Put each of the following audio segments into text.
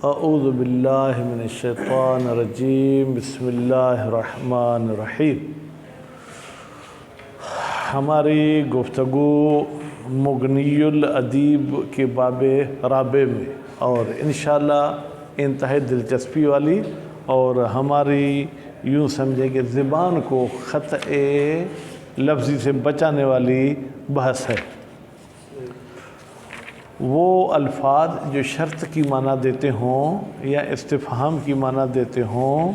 اعوذ باللہ من الشیطان الرجیم بسم اللہ الرحمن الرحیم۔ ہماری گفتگو مغنی الادیب کے باب رابع میں اور انشاءاللہ انتہائی دلچسپی والی اور ہماری یوں سمجھے کہ زبان کو خطأ لفظی سے بچانے والی بحث ہے۔ وہ الفاظ جو شرط کی معنی دیتے ہوں یا استفہام کی معنی دیتے ہوں،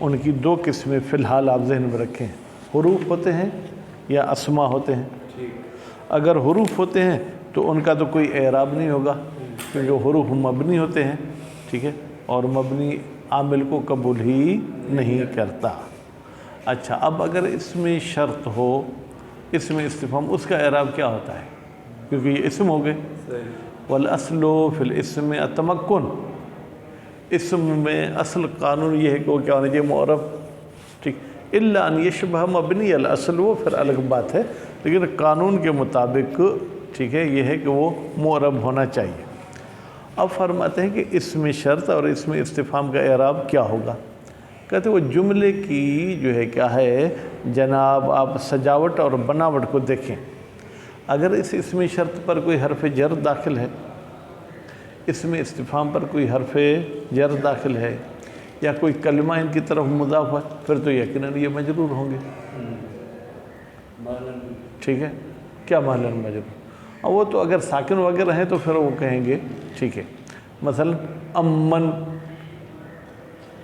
ان کی دو قسمیں فی الحال آپ ذہن میں رکھیں، حروف ہوتے ہیں یا اسماء ہوتے ہیں۔ اگر حروف ہوتے ہیں تو ان کا تو کوئی اعراب نہیں ہوگا کیونکہ حروف مبنی ہوتے ہیں، ٹھیک ہے، اور مبنی عامل کو قبول ہی نہیں کرتا۔ اچھا، اب اگر اس میں شرط ہو، اس میں استفہام، اس کا اعراب کیا ہوتا ہے؟ کیونکہ یہ اسم ہو گئے۔ والاصل فی الاسم التمکن، اسم میں اصل قانون یہ ہے کہ وہ کیا ہونا چاہیے؟ معرب، ٹھیک، الا ان یشبہ مبنی الاصل، وہ پھر الگ بات ہے، لیکن قانون کے مطابق ٹھیک ہے یہ ہے کہ وہ معرب ہونا چاہیے۔ اب فرماتے ہیں کہ اسم شرط اور اسم استفہام کا اعراب کیا ہوگا؟ کہتے ہیں وہ جملے کی جو ہے کیا ہے جناب، آپ سجاوٹ اور بناوٹ کو دیکھیں۔ اگر اس اسم شرط پر کوئی حرف جر داخل ہے، اسم استفہام پر کوئی حرف جر داخل ہے یا کوئی کلمہ ان کی طرف مضاف ہے، پھر تو یقیناً یہ مجرور ہوں گے، ٹھیک ہے، کیا مالن مجرور؟ اور وہ تو اگر ساکن وغیرہ ہیں تو پھر وہ کہیں گے ٹھیک ہے، مثلا امن،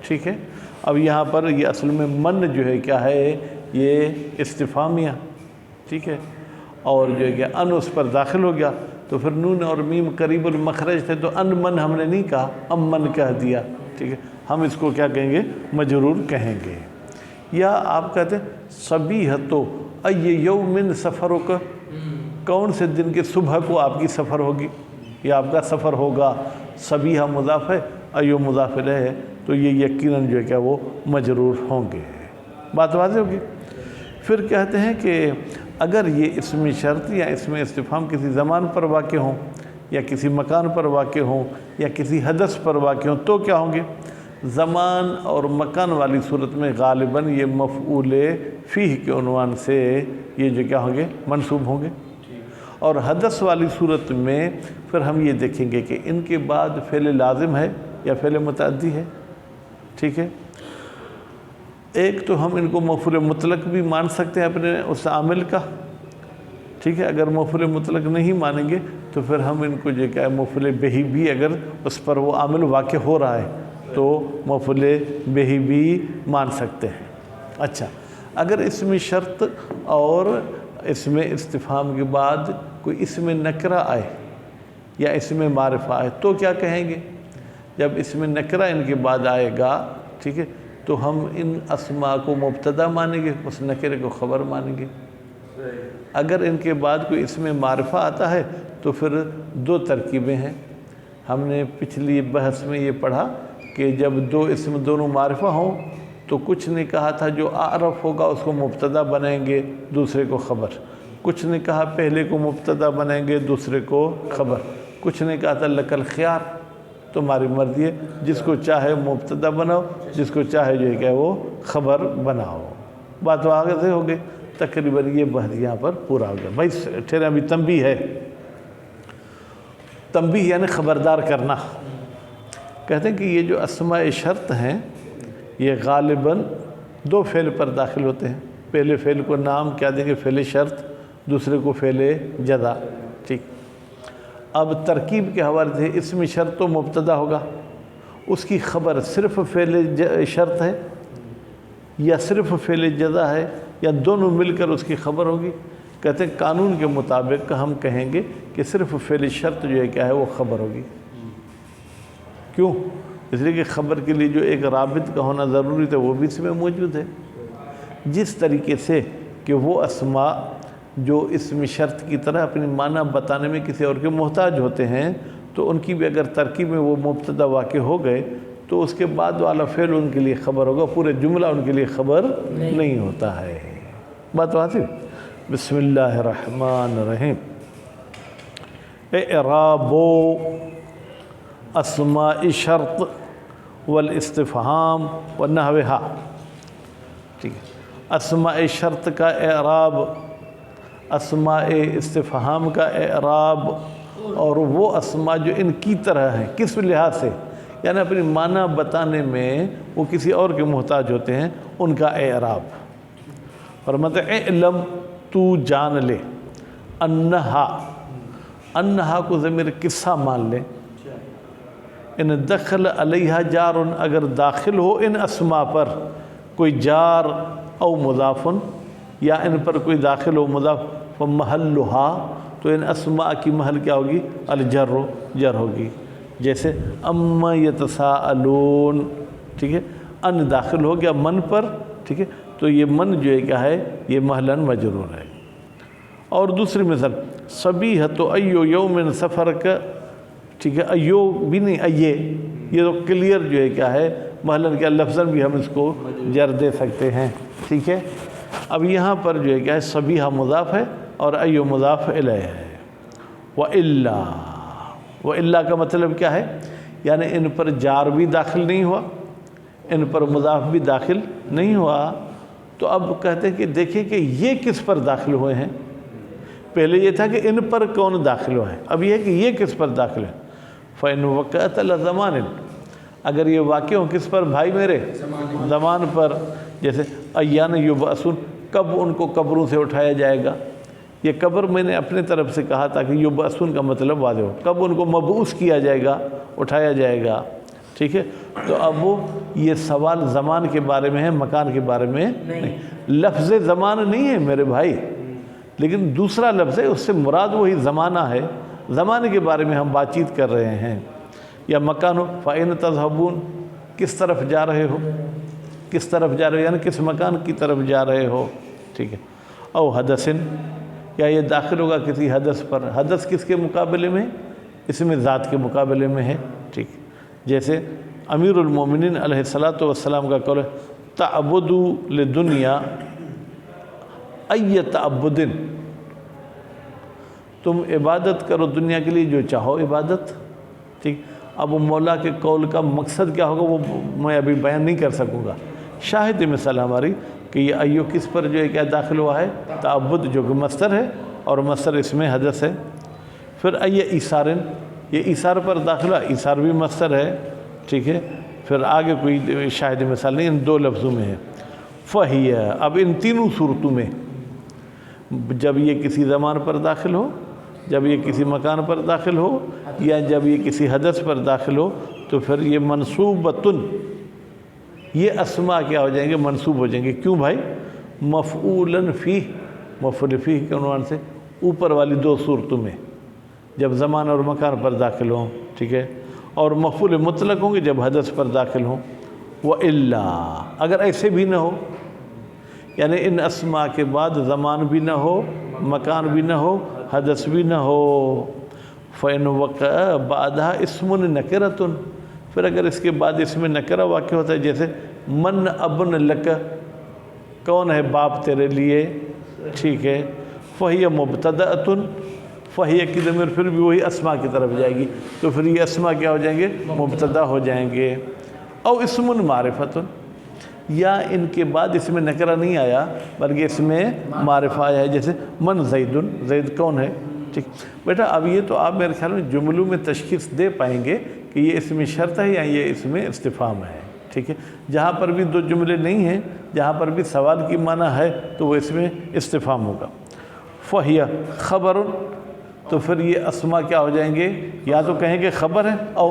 ٹھیک ہے۔ اب یہاں پر یہ اصل میں من جو ہے کیا ہے، یہ استفہامیہ، ٹھیک ہے، اور جو ہے کہ ان اس پر داخل ہو گیا تو پھر نون اور میم قریب المخرج تھے تو ان من ہم نے نہیں کہا، امن کہہ دیا، ٹھیک ہے، ہم اس کو کیا کہیں گے؟ مجرور کہیں گے۔ یا آپ کہتے ہیں صبیحۃ ای یوم سفرک، کون سے دن کے صبح کو آپ کی سفر ہوگی یا آپ کا سفر ہوگا؟ صبیحہ مضاف ہے، ایو مضاف الیہ ہے، تو یہ یقیناً جو ہے کیا وہ مجرور ہوں گے۔ بات واضح ہوگی؟ پھر کہتے ہیں کہ اگر یہ اسم شرط یا اسم استفہام کسی زمان پر واقع ہوں یا کسی مکان پر واقع ہوں یا کسی حدث پر واقع ہوں تو کیا ہوں گے؟ زمان اور مکان والی صورت میں غالباً یہ مفعول فیہ کے عنوان سے یہ جو کیا ہوں گے؟ منصوب ہوں گے، اور حدث والی صورت میں پھر ہم یہ دیکھیں گے کہ ان کے بعد فعل لازم ہے یا فعل متعدی ہے، ٹھیک ہے۔ ایک تو ہم ان کو مفعول مطلق بھی مان سکتے ہیں اپنے اس عامل کا، ٹھیک ہے، اگر مفعول مطلق نہیں مانیں گے تو پھر ہم ان کو جو کیا ہے مفعول بہی بھی، اگر اس پر وہ عامل واقع ہو رہا ہے تو مفعول بہی بھی مان سکتے ہیں۔ اچھا، اگر اسم شرط اور اسم استفہام کے بعد کوئی اسم نکرہ آئے یا اسم معرفہ آئے تو کیا کہیں گے؟ جب اسم نکرہ ان کے بعد آئے گا، ٹھیک ہے، تو ہم ان اسماء کو مبتدا مانیں گے، اس نکرے کو خبر مانیں گے۔ اگر ان کے بعد کوئی اسم معرفہ آتا ہے تو پھر دو ترکیبیں ہیں۔ ہم نے پچھلی بحث میں یہ پڑھا کہ جب دو اسم دونوں معرفہ ہوں تو کچھ نے کہا تھا جو اعرف ہوگا اس کو مبتدا بنائیں گے، دوسرے کو خبر، کچھ نے کہا پہلے کو مبتدا بنائیں گے، دوسرے کو خبر، کچھ نے کہا تھا لک الخیار، تمہاری مرضی ہے، جس کو چاہے مبتدا بناؤ، جس کو چاہے جو ہے کہ وہ خبر بناؤ۔ بات آگے سے ہو گئی، تقریباً یہ بحث یہاں پر پورا ہو گیا۔ بھائی ٹھہرے، ابھی تنبیہ ہے، تنبیہ یعنی خبردار کرنا۔ کہتے ہیں کہ یہ جو اسماء شرط ہیں یہ غالباً دو فعل پر داخل ہوتے ہیں۔ پہلے فعل کو نام کیا دیں گے؟ فعل شرط، دوسرے کو فعل جزا، ٹھیک۔ اب ترکیب کے حوالے سے اسم شرط تو مبتدا ہوگا، اس کی خبر صرف فعل شرط ہے یا صرف فعل جزا ہے یا دونوں مل کر اس کی خبر ہوگی؟ کہتے ہیں قانون کے مطابق ہم کہیں گے کہ صرف فعل شرط جو ہے کیا ہے وہ خبر ہوگی۔ کیوں؟ اس لیے کہ خبر کے لیے جو ایک رابط کا ہونا ضروری تھا وہ بھی اس میں موجود ہے۔ جس طریقے سے کہ وہ اسماء جو اسم شرط کی طرح اپنی معنی بتانے میں کسی اور کے محتاج ہوتے ہیں تو ان کی بھی اگر ترکیب میں وہ مبتدا واقع ہو گئے تو اس کے بعد والا فعل ان کے لیے خبر ہوگا، پورے جملہ ان کے لیے خبر نہیں ہوتا ہے۔ بات واضح؟ بسم اللہ الرحمن الرحیم۔ اعراب، اسماء شرط والاستفہام ونحوہا، ٹھیک ہے۔ اسماء شرط کا اعراب، اسماء استفہام کا اعراب، اور وہ اسماء جو ان کی طرح ہیں کس لحاظ سے، یعنی اپنی معنی بتانے میں وہ کسی اور کے محتاج ہوتے ہیں، ان کا اعراب۔ فرماتے ہیں علم، تو جان لے، انہا، انہا کو ضمیر قصہ مان لے، ان دخل علیہا جار، اگر داخل ہو ان اسماء پر کوئی جار او مضافن، یا ان پر کوئی داخل ہو مضاف، فمحلھا، تو ان اسماء کی محل کیا ہوگی، الجر، جر ہوگی۔ جیسے اما یتساءلون، ٹھیک ہے، ان داخل ہو گیا من پر، ٹھیک ہے، تو یہ من جو ہے کیا ہے، یہ محلاً مجرور ہے۔ اور دوسری مثال صبیحۃ ایو یوم سفر کا، ٹھیک ہے، ایو بھی نہیں، ایے، یہ تو کلیئر جو ہے کیا ہے، محلاً کیا لفظاً بھی ہم اس کو جر دے سکتے ہیں، ٹھیک ہے۔ اب یہاں پر جو ہے کیا ہے، صبیحہ مضاف ہے اور ایو مضاف الیہ ہے۔ وَإِلَّا کا مطلب کیا ہے، یعنی ان پر جار بھی داخل نہیں ہوا، ان پر مضاف بھی داخل نہیں ہوا، تو اب کہتے ہیں کہ دیکھیں کہ یہ کس پر داخل ہوئے ہیں۔ پہلے یہ تھا کہ ان پر کون داخل ہوئے ہیں، اب یہ ہے کہ یہ کس پر داخل ہیں۔ فَإِنْ وَقَعَتْ لَزَمَانٍ، اگر یہ واقع ہوں کس پر بھائی میرے، زمان پر، جیسے ایان یبعثون، کب ان کو قبروں سے اٹھایا جائے گا۔ یہ قبر میں نے اپنے طرف سے کہا تھا کہ یبعثون کا مطلب واضح ہو، کب ان کو مبعوث کیا جائے گا، اٹھایا جائے گا، ٹھیک ہے۔ تو اب وہ یہ سوال زمان کے بارے میں ہے، مکان کے بارے میں نہیں۔ لفظ زمان نہیں ہے میرے بھائی، لیکن دوسرا لفظ ہے، اس سے مراد وہی زمانہ ہے، زمانے کے بارے میں ہم بات چیت کر رہے ہیں۔ یا مکان ہو، فَأَيْنَ تَذْهَبُونَ، کس طرف جا رہے ہو، کس طرف جا رہے ہو، یعنی کس مکان کی طرف جا رہے ہو، ٹھیک ہے۔ او حدثن، یا یہ داخل ہوگا کسی حدث پر، حدث کس کے مقابلے میں، اس میں ذات کے مقابلے میں ہے، ٹھیک۔ جیسے امیر المومنین علیہ السلام کا قول ہے تعبدوا لدنیا ای تعبد، تم عبادت کرو دنیا کے لیے جو چاہو عبادت، ٹھیک۔ اب وہ مولا کے قول کا مقصد کیا ہوگا وہ میں ابھی بیان نہیں کر سکوں گا۔ شاہد مثال ہماری کہ یہ ایو کس پر جو ہے کیا داخل ہوا ہے، تعبد، جو کہ مصدر ہے، اور مصدر اس میں حدث ہے۔ پھر ای ایثارن، یہ ایثار پر داخل ہوا، ایثار بھی مصدر ہے، ٹھیک ہے۔ پھر آگے کوئی شاہد مثال نہیں، ان دو لفظوں میں ہے۔ فہی، اب ان تینوں صورتوں میں جب یہ کسی زمان پر داخل ہو، جب یہ کسی مکان پر داخل ہو، یا جب یہ کسی حدث پر داخل ہو، تو پھر یہ منصوبتن، یہ اسماء کیا ہو جائیں گے، منصوب ہو جائیں گے۔ کیوں بھائی، مفعولاً فیہ، مفعول فیہ کے عنوان سے اوپر والی دو صورتوں میں، جب زمان اور مکان پر داخل ہوں، ٹھیک ہے، اور مفعول مطلق ہوں گے جب حدث پر داخل ہوں۔ وَإِلَّا، اگر ایسے بھی نہ ہو، یعنی ان اسماء کے بعد زمان بھی نہ ہو، مکان بھی نہ ہو، حدث بھی نہ ہو، فَإِنْ وَقَعَ بَعْدَهَا اسْمٌ نَكِرَةٌ، پھر اگر اس کے بعد اس میں نکرہ واقع ہوتا ہے، جیسے من ابن لک، کون ہے باپ تیرے لیے، ٹھیک ہے۔ فَهِيَ مُبْتَدَأَةٌ، فَهِيَ کی ضمیر پھر بھی وہی اسماء کی طرف جائے گی، تو پھر یہ اسماء کیا ہو جائیں گے، مبتدا ہو جائیں گے۔ او اسم معرفۃ، یا ان کے بعد اس میں نکرہ نہیں آیا بلکہ اس میں معرفہ آیا ہے، جیسے من زید، زید کون ہے، ٹھیک۔ بیٹا اب یہ تو آپ میرے خیال میں جملوں میں تشخیص دے پائیں گے کہ یہ اسم شرط ہے یا یہ اسم استفہام ہے، ٹھیک ہے۔ جہاں پر بھی دو جملے نہیں ہیں، جہاں پر بھی سوال کی معنی ہے تو وہ اس میں استفہام ہوگا۔ فہیہ خبر، تو پھر یہ اسماء کیا ہو جائیں گے، یا تو کہیں گے خبر ہے، او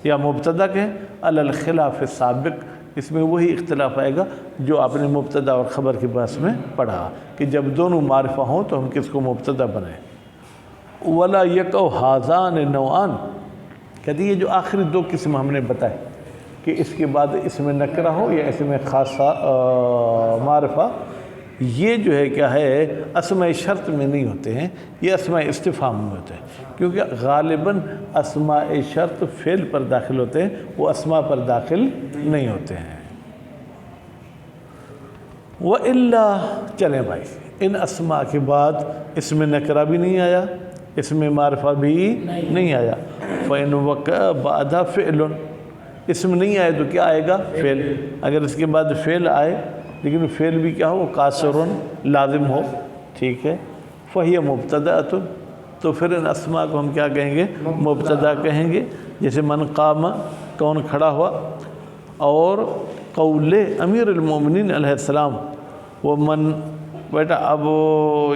یا مبتدا کہیں، علی الخلاف السابق، اس میں وہی اختلاف آئے گا جو آپ نے مبتدا اور خبر کے بحث میں پڑھا کہ جب دونوں معرفہ ہوں تو ہم کس کو مبتدا بنائیں۔ ولا یقع ہذان نوعان، کہتے ہیں یہ جو آخری دو قسم ہم نے بتائے کہ اس کے بعد اس میں نکرہ ہو یا اس میں خاصہ معرفہ، یہ جو ہے کیا ہے اسماء شرط میں نہیں ہوتے ہیں، یہ اسماء استفہام میں ہوتے ہیں، کیونکہ غالباً اسماء شرط فعل پر داخل ہوتے ہیں، وہ اسماء پر داخل نہیں ہوتے ہیں۔ وَإِلَّا، چلیں بھائی، ان اسماء کے بعد اس میں نکرہ بھی نہیں آیا، इसमें मारफा भी नहीं आया। फ़इन वक़अ बअदा फ़िअलुन, इसम नहीं आए तो क्या आएगा? फ़ेल। अगर इसके बाद फ़ेल आए लेकिन फ़ेल भी क्या हो? कासरुन लाजिम हो, ठीक है। फ़हिय मुब्तदाअतुन, तो फिर इन अस्मा को हम क्या कहेंगे? मुब्तदा कहेंगे। जैसे मन कामा, कौन खड़ा हुआ, और कौले अमीरुल मोमिनीन अलैहिस्सलाम, वो मन, बेटा अब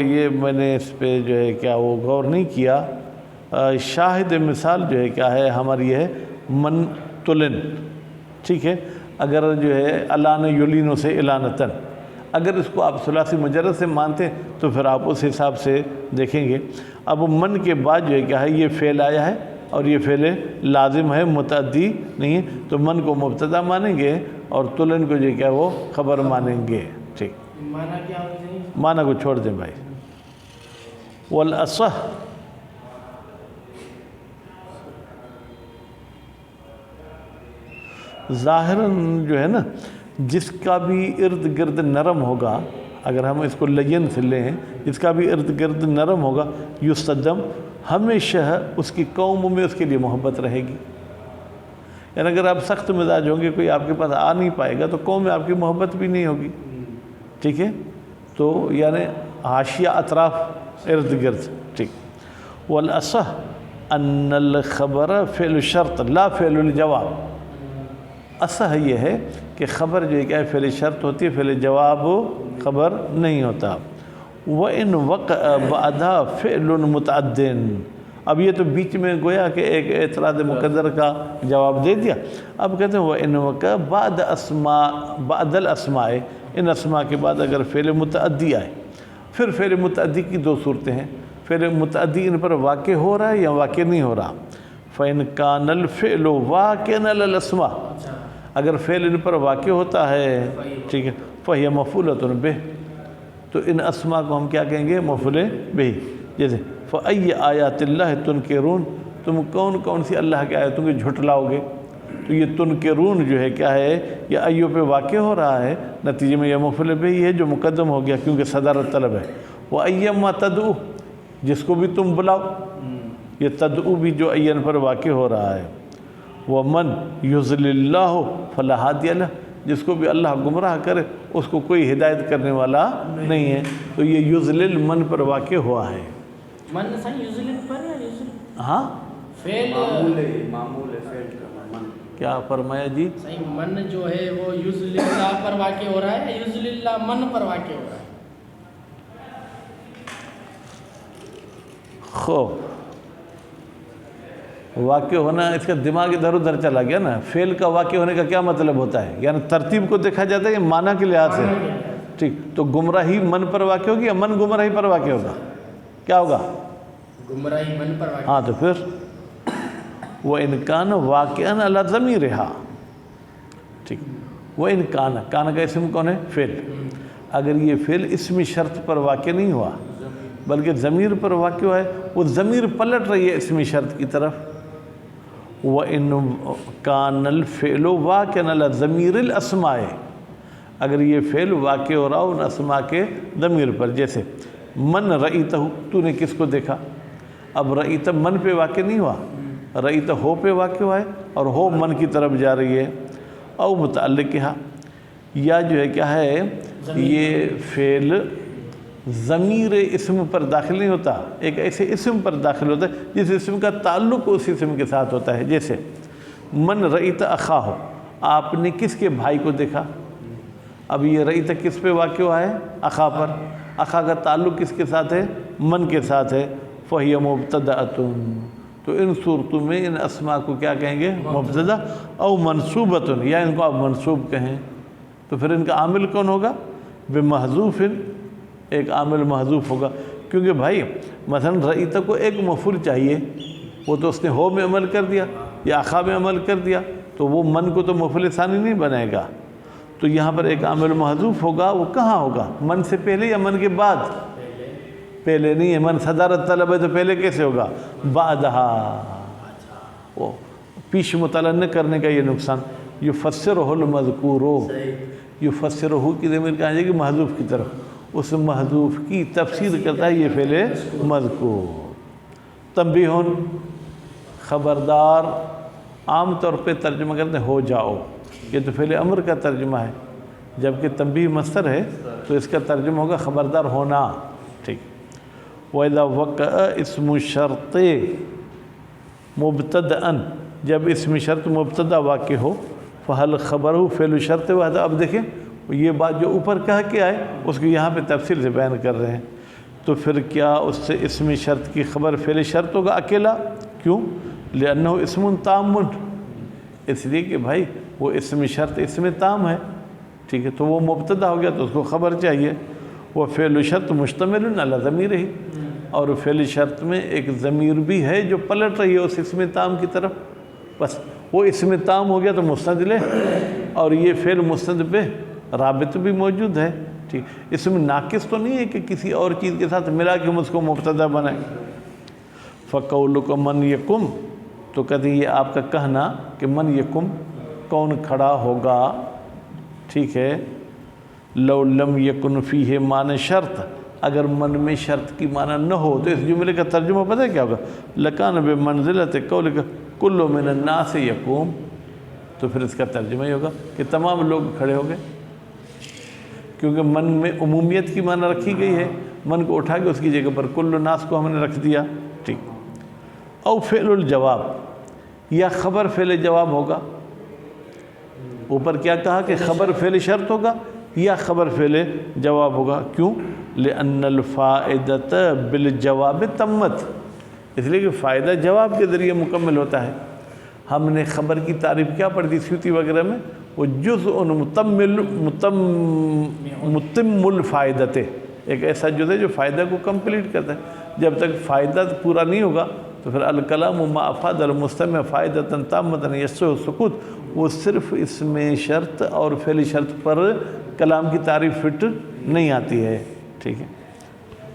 ये मैंने इस पे जो है क्या वो गौर नहीं किया। शाहिद मिसाल जो है क्या है हमारी है मन तुलन, ठीक है। अगर जो है अलान युलीनो से इलानतन, अगर इसको आप सुलासी मुजर्रद से मानते हैं तो फिर आप उस हिसाब से देखेंगे। अब मन के बाद जो है क्या है, ये फ़ेल आया है और ये फ़ेल लाजिम है, मुतअद्दी नहीं है, तो मन को मुब्तदा मानेंगे और तुलन को जो क्या वो खबर मानेंगे, ठीक। माना क्या होता है? माना को छोड़ दें भाई। वल असह, ज़ाहिरन जो है ना, जिसका भी इर्द गिर्द नरम होगा, अगर हम इसको लयन से लें, जिसका भी इर्द गिर्द नरम होगा, युस्तदम, हमेशा उसकी कौम में उसके लिए मोहब्बत रहेगी। यानी अगर आप सख्त मिजाज होंगे, कोई आपके पास आ नहीं पाएगा तो कौम में आपकी मोहब्बत भी नहीं होगी, ठीक है। तो यानी हाशिया अतराफ इर्द गिर्द, ठीक। वल असह अन्नल खबर फ़िल शर्त ला फ़िल जवाब, असह ये है कि ख़बर जो है क्या फ़िल शर्त होती है, फ़िल जवाब ख़बर नहीं होता। व इन वक़अ बअदा फ़िअलुन मुतअद्दिन, अब ये तो बीच में गोया कि एक एतराद मुक़द्दर का जवाब दे दिया। अब कहते हैं व इन वक़अ बाद अस्मा बअदल अस्माए, इन अस्मा के बाद अगर फ़िल मुतअद्दी आए, फिर फ़िल मुतअद्दी की दो सूरतें हैं। फ़िल मुतअद्दी इन पर वाक़ हो रहा है या वाक़ नहीं हो रहा। फ़इन कानल फ़िअलु वाक़िअन अलल अस्मा, अगर फ़ेल इन पर वाक़ होता है, ठीक है, फ़हिय मफ़ूलतुन बिह, तो इन अस्मा को हम क्या कहेंगे? मफ़ूल बिह। जैसे फ़अय्य आयातिल्लाह तुनकिरून, तुम कौन कौन सी अल्लाह की आयतों को झुटलाओगे, तो ये तुनकिरून जो है क्या है, ये अय्यो पे वाक़ हो रहा है, नतीजे में यह मफ़ूल बिह है जो मुक़द्दम हो गया क्योंकि सदारत तलब है। वअय्यम्मा तदऊ, जिसको भी तुम बुलाओ, ये तदऊ भी जो अय्यन पर वाक़ हो रहा है। व मन युज़लिल्लाहु फला हादिय लह, जिसको भी अल्लाह गुमराह करे उसको कोई हिदायत करने वाला नहीं है। तो ये युज़लिल मन पर वाक़ हुआ है। मन सही युज़लिल पर या युज़लिल? हाँ, फ़ेल मामूल है फ़ेल का मन। क्या फरमाया जी? सही, मन जो है वो युज़लिल्लाह पर वाक़ हो रहा है, युज़लिल्लाह मन पर वाक़ हो रहा है। खो वाक़ होना, इसका दिमाग इधर उधर चला गया ना। फ़ेल का वाक़ होने का क्या मतलब होता है? यानी तरतीब को देखा जाता है कि माना के लिहाज से, ठीक। तो गुमराही मन पर वाक़ होगी या मन गुमराही पर वाक़ होगा? क्या होगा? गुमराही मन पर वाक़। हाँ, तो फिर वो इनकान वाक़िअन अला ज़मीरिहा, ठीक। वो इनकान, कान का इसम कौन है? फ़ेल। अगर ये फ़ेल इसमी शर्त पर वाक़ नहीं हुआ बल्कि ज़मीर पर वाक़ हुआ है, वो ज़मीर पलट रही है इसमी शर्त की तरफ। व इन कानल फ़ेलो वाक़िअन अला ज़मीरिल अस्माए, अगर ये फ़ेल वाक़ हो रहा हो उन अस्मा के ज़मीर पर। जैसे मन रईतहु, तूने किसको देखा? अब रईत मन पे वाक़ नहीं हुआ, रईत हो पे वाक़ हुआ है और हो मन की तरफ जा रही है। और मुतअल्लिक़हा, या जो है क्या है, ये फ़ेल ज़मीर इसम पर दाखिल नहीं होता, एक ऐसे इसम पर दाखिल होता है जिस इसम का ताल्लुक़ उस इसम के साथ होता है। जैसे मन रईत अखा हो, आपने किसके भाई को देखा? अब ये रईत किस पे वाक़ हुआ है? अखा पर। अखा का ताल्लुक़ किसके साथ है? मन के साथ है। फ़हिय मुब्तदाअतुन, तो इन सूरतों में इन अस्मा को क्या कहेंगे? मुब्तदा। और मनसूबतुन, या इनको आप मनसूब कहें। तो फिर इनका आमिल कौन होगा? बेमहज़ूफ़िन, एक आमिल महज़ूफ़ होगा, क्योंकि भाई मसलन रईत को एक मफ़ूल चाहिए, वो तो उसने हो में अमल कर दिया या अखा में अमल कर दिया, तो वो मन को तो मफ़ूल सानी नहीं बनाएगा। तो यहाँ पर एक आमिल महज़ूफ़ होगा, वो कहाँ होगा? मन से पहले या मन के बाद? पहले नहीं है, मन सदारत तलब है तो पहले कैसे होगा? बादहा। वो पीश मुतला न करने का ये नुकसान। युफ़स्सिरुहुल मज़कूरो, युफ़स्सिरुहु की ज़मीर कहाँ जाएगी? महज़ूफ़ की तरफ। उस महज़ूफ़ की तफसीर करता है ये फ़ेल मज़कूर। तंबीहुन ख़बरदार, आम तौर पे तर्जुमा करते हैं हो जाओ, ये तो फ़िल अमर का तर्जुमा है, जबकि तंबीह मस्तर है तो इसका तर्जुमा होगा ख़बरदार होना। ठीक। वइज़ा वक़अ इस्मु शर्त मुब्तदअन, जब इसम शर्त मुब्तदा वाक़ हो, फ़हल ख़बरहु फ़िल शर्त वादा। अब देखें ये बात जो ऊपर कह के आए उसको यहाँ पे तफसील से बयान कर रहे हैं। तो फिर क्या उससे इसम शर्त की ख़बर फ़िल शर्त होगा अकेला? क्यों? लिअन्नहु इस्मुन तामुन, इसलिए कि भाई वो इसम शर्त इसमें ताम है। ठीक है, तो वो मुब्तदा हो गया तो उसको ख़बर चाहिए। वो फ़िल शर्त मुश्तमिल अला ज़मीर ही, और फ़िल शर्त में एक ज़मीर भी है जो पलट रही है उस इसम ताम की तरफ। बस वो इसम ताम हो गया तो मुस्तदिल है, और ये फ़िल मुस्तद पे राबित भी मौजूद है। ठीक, इसमें नाकिस तो नहीं है कि किसी और चीज़ के साथ मिला के हम उसको मुब्तदा बनाए। फ़क़ौलुकुम मन यकुम, तो कहते ये आपका कहना कि मन यकुम कौन खड़ा होगा, ठीक है, लौ लम यकुन फ़ीहे मान शर्त, अगर मन में शर्त की माना न हो तो इस जुमले का तर्जुमा पता है क्या होगा? लकान बे मंजिलत कौलिक कुल्लु मिनन नास यकुम, तो फिर इसका तर्जुमा ही होगा कि तमाम लोग खड़े हो गए, क्योंकि मन में उमूमियत की माना रखी गई है, मन को उठा के उसकी जगह पर कुल्लु नास को हमने रख दिया। ठीक। औ फ़िलुल जवाब, या ख़बर फ़िल जवाब होगा। ऊपर क्या कहा कि ख़बर फ़िल शर्त होगा या ख़बर फ़िल जवाब होगा। क्यों? लिअन्नल फ़ाइदत बिल जवाब तम्मत, इसलिए कि फ़ायदा जवाब के ज़रिए मुकम्मल होता है। हमने ख़बर की तारीफ़ क्या पढ़ी थी स्यूती वगैरह में, वो जुज़्उन मुतम्मुल फ़ायदते, एक ऐसा जुज़ है जो फ़ायदा को कंप्लीट करता है। जब तक फ़ायदा पूरा नहीं होगा तो फिर अल कलाम मा अफ़ाद अल मुस्तमी फ़ायदतन तामतन यस्सु सुकूत, वो सिर्फ़ इसमें शर्त और फ़िल शर्त पर कलाम की तारीफ़ फिट नहीं आती है। ठीक है,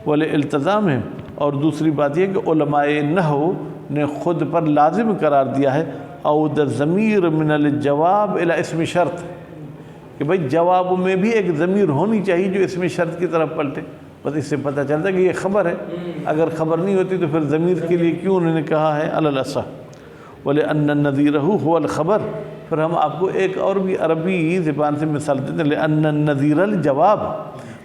वाले इल्तज़ाम है। और दूसरी बात यह कि उलमाए नहव ने ख़ुद पर लाजिम करार दिया है औद ज़मीर मिनल जवाब इला इसम शर्त, कि भाई जवाब में भी एक ज़मीर होनी चाहिए जो इसमें शर्त की तरफ पलटे। बस इससे पता चलता है कि ये ख़बर है। अगर ख़बर नहीं होती तो फिर ज़मीर के लिए क्यों उन्होंने कहा है अलल असा वले अन्न नज़ीरहु हुवल ख़बर। फिर हम आपको एक और भी अरबी ज़बान से मिसाल देते हैं, अन्न नज़ीरल जवाब,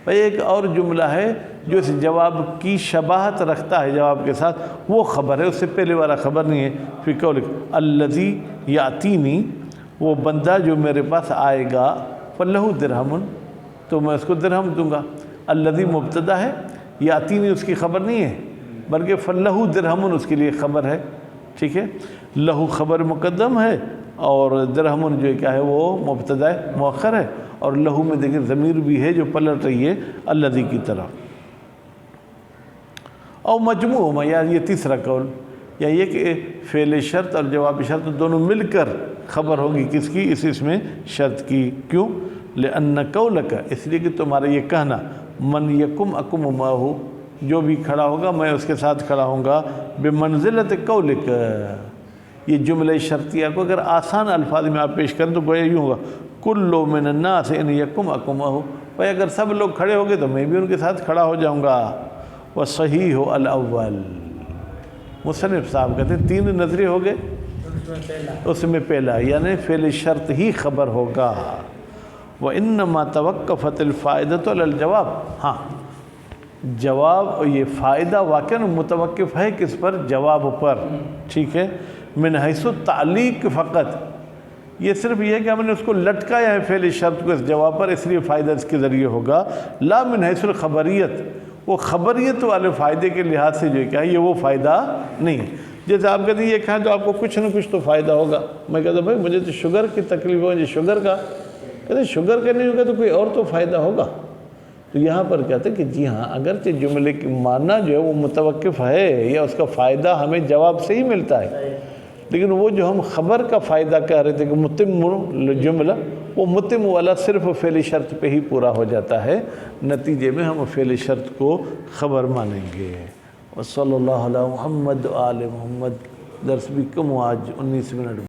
भाई एक और जुमला है जो इस जवाब की शबाहत रखता है जवाब के साथ, वो ख़बर है, उससे पहले वाला ख़बर नहीं है। फिर कौलिक अल्लज़ी यातीनी, वो बंदा जो मेरे पास आएगा, फल्लहु दिरहमुन, तो मैं उसको दिरहम दूंगा। अल्लज़ी मुब्तदा है, यातीनी उसकी ख़बर नहीं है, बल्कि फल्लहु दिरहमुन उसके लिए ख़बर है। ठीक है, लहू ख़बर मुक़द्दम है और दिरहमुन जो क्या है वो मुब्तदा मुअख्खर है, और लहू में देखिए ज़मीर भी है जो पलट रही है अल्लज़ी की तरफ। और मजमू में, या ये तीसरा कौल, या ये कि फ़ेल शर्त और जवाब शर्त दोनों मिलकर ख़बर होगी किसकी? इसमें शर्त की। क्यों? लिअन्न कौलक, इसलिए कि तुम्हारा ये कहना मन यकुम अकुम माहू, जो भी खड़ा होगा मैं उसके साथ खड़ा होऊंगा, बेमंजिलत कौलिक, ये जुमले शर्तिया को अगर आसान अल्फाज में आप पेश करें तो गोया यूँ होगा कुल्लु मिनन नास इन यकुम अकुम माहू, भाई अगर सब लोग खड़े हो गए तो मैं भी उनके साथ खड़ा हो जाऊँगा। वह सही हो अल अव्वल, मुसन्निफ़ साहब कहते हैं 3 नज़रे हो गए, उसमें पहला यानी फ़िल शर्त ही ख़बर होगा। वह इन्नमा तवक्क़फ़तिल फ़ायदतु अलल जवाब, हाँ जवाब ये फ़ायदा वाक़ई मुतवक्किफ़ है किस पर? जवाब पर। ठीक है, मिन हैसु तालीक़ फ़क़त, ये सिर्फ ये है कि हमने उसको लटकाया है फ़िल शर्त को इस जवाब पर, इसलिए फ़ायदा इसके ज़रिए होगा। ला मिन हैसुल ख़बरियत, वो ख़बरियत वाले फ़ायदे के लिहाज से जो क्या है ये वो फ़ायदा नहीं है। जैसे आप कहते हैं ये खाएं तो आपको कुछ ना कुछ तो फ़ायदा होगा। मैं कहता भाई मुझे तो शुगर की तकलीफ़ हो, मुझे शुगर का, कहते शुगर का नहीं होगा तो कोई और तो फ़ायदा होगा। तो यहाँ पर कहते हैं कि जी हाँ, अगरचे जुमले की माना जो है वो मुतवक्किफ़ है या उसका फ़ायदा हमें जवाब से ही मिलता है, लेकिन वो जो हम ख़बर का फ़ायदा कह रहे थे कि मुतिम जुमला, वो मुतिम वाला सिर्फ फ़ेल शर्त पे ही पूरा हो जाता है। नतीजे में हम फ़ेल शर्त को ख़बर मानेंगे। और सल्लल्लाहु अलैहि मुहम्मद आले मुहम्मद। दर्स भी कम आज 19 मिनट।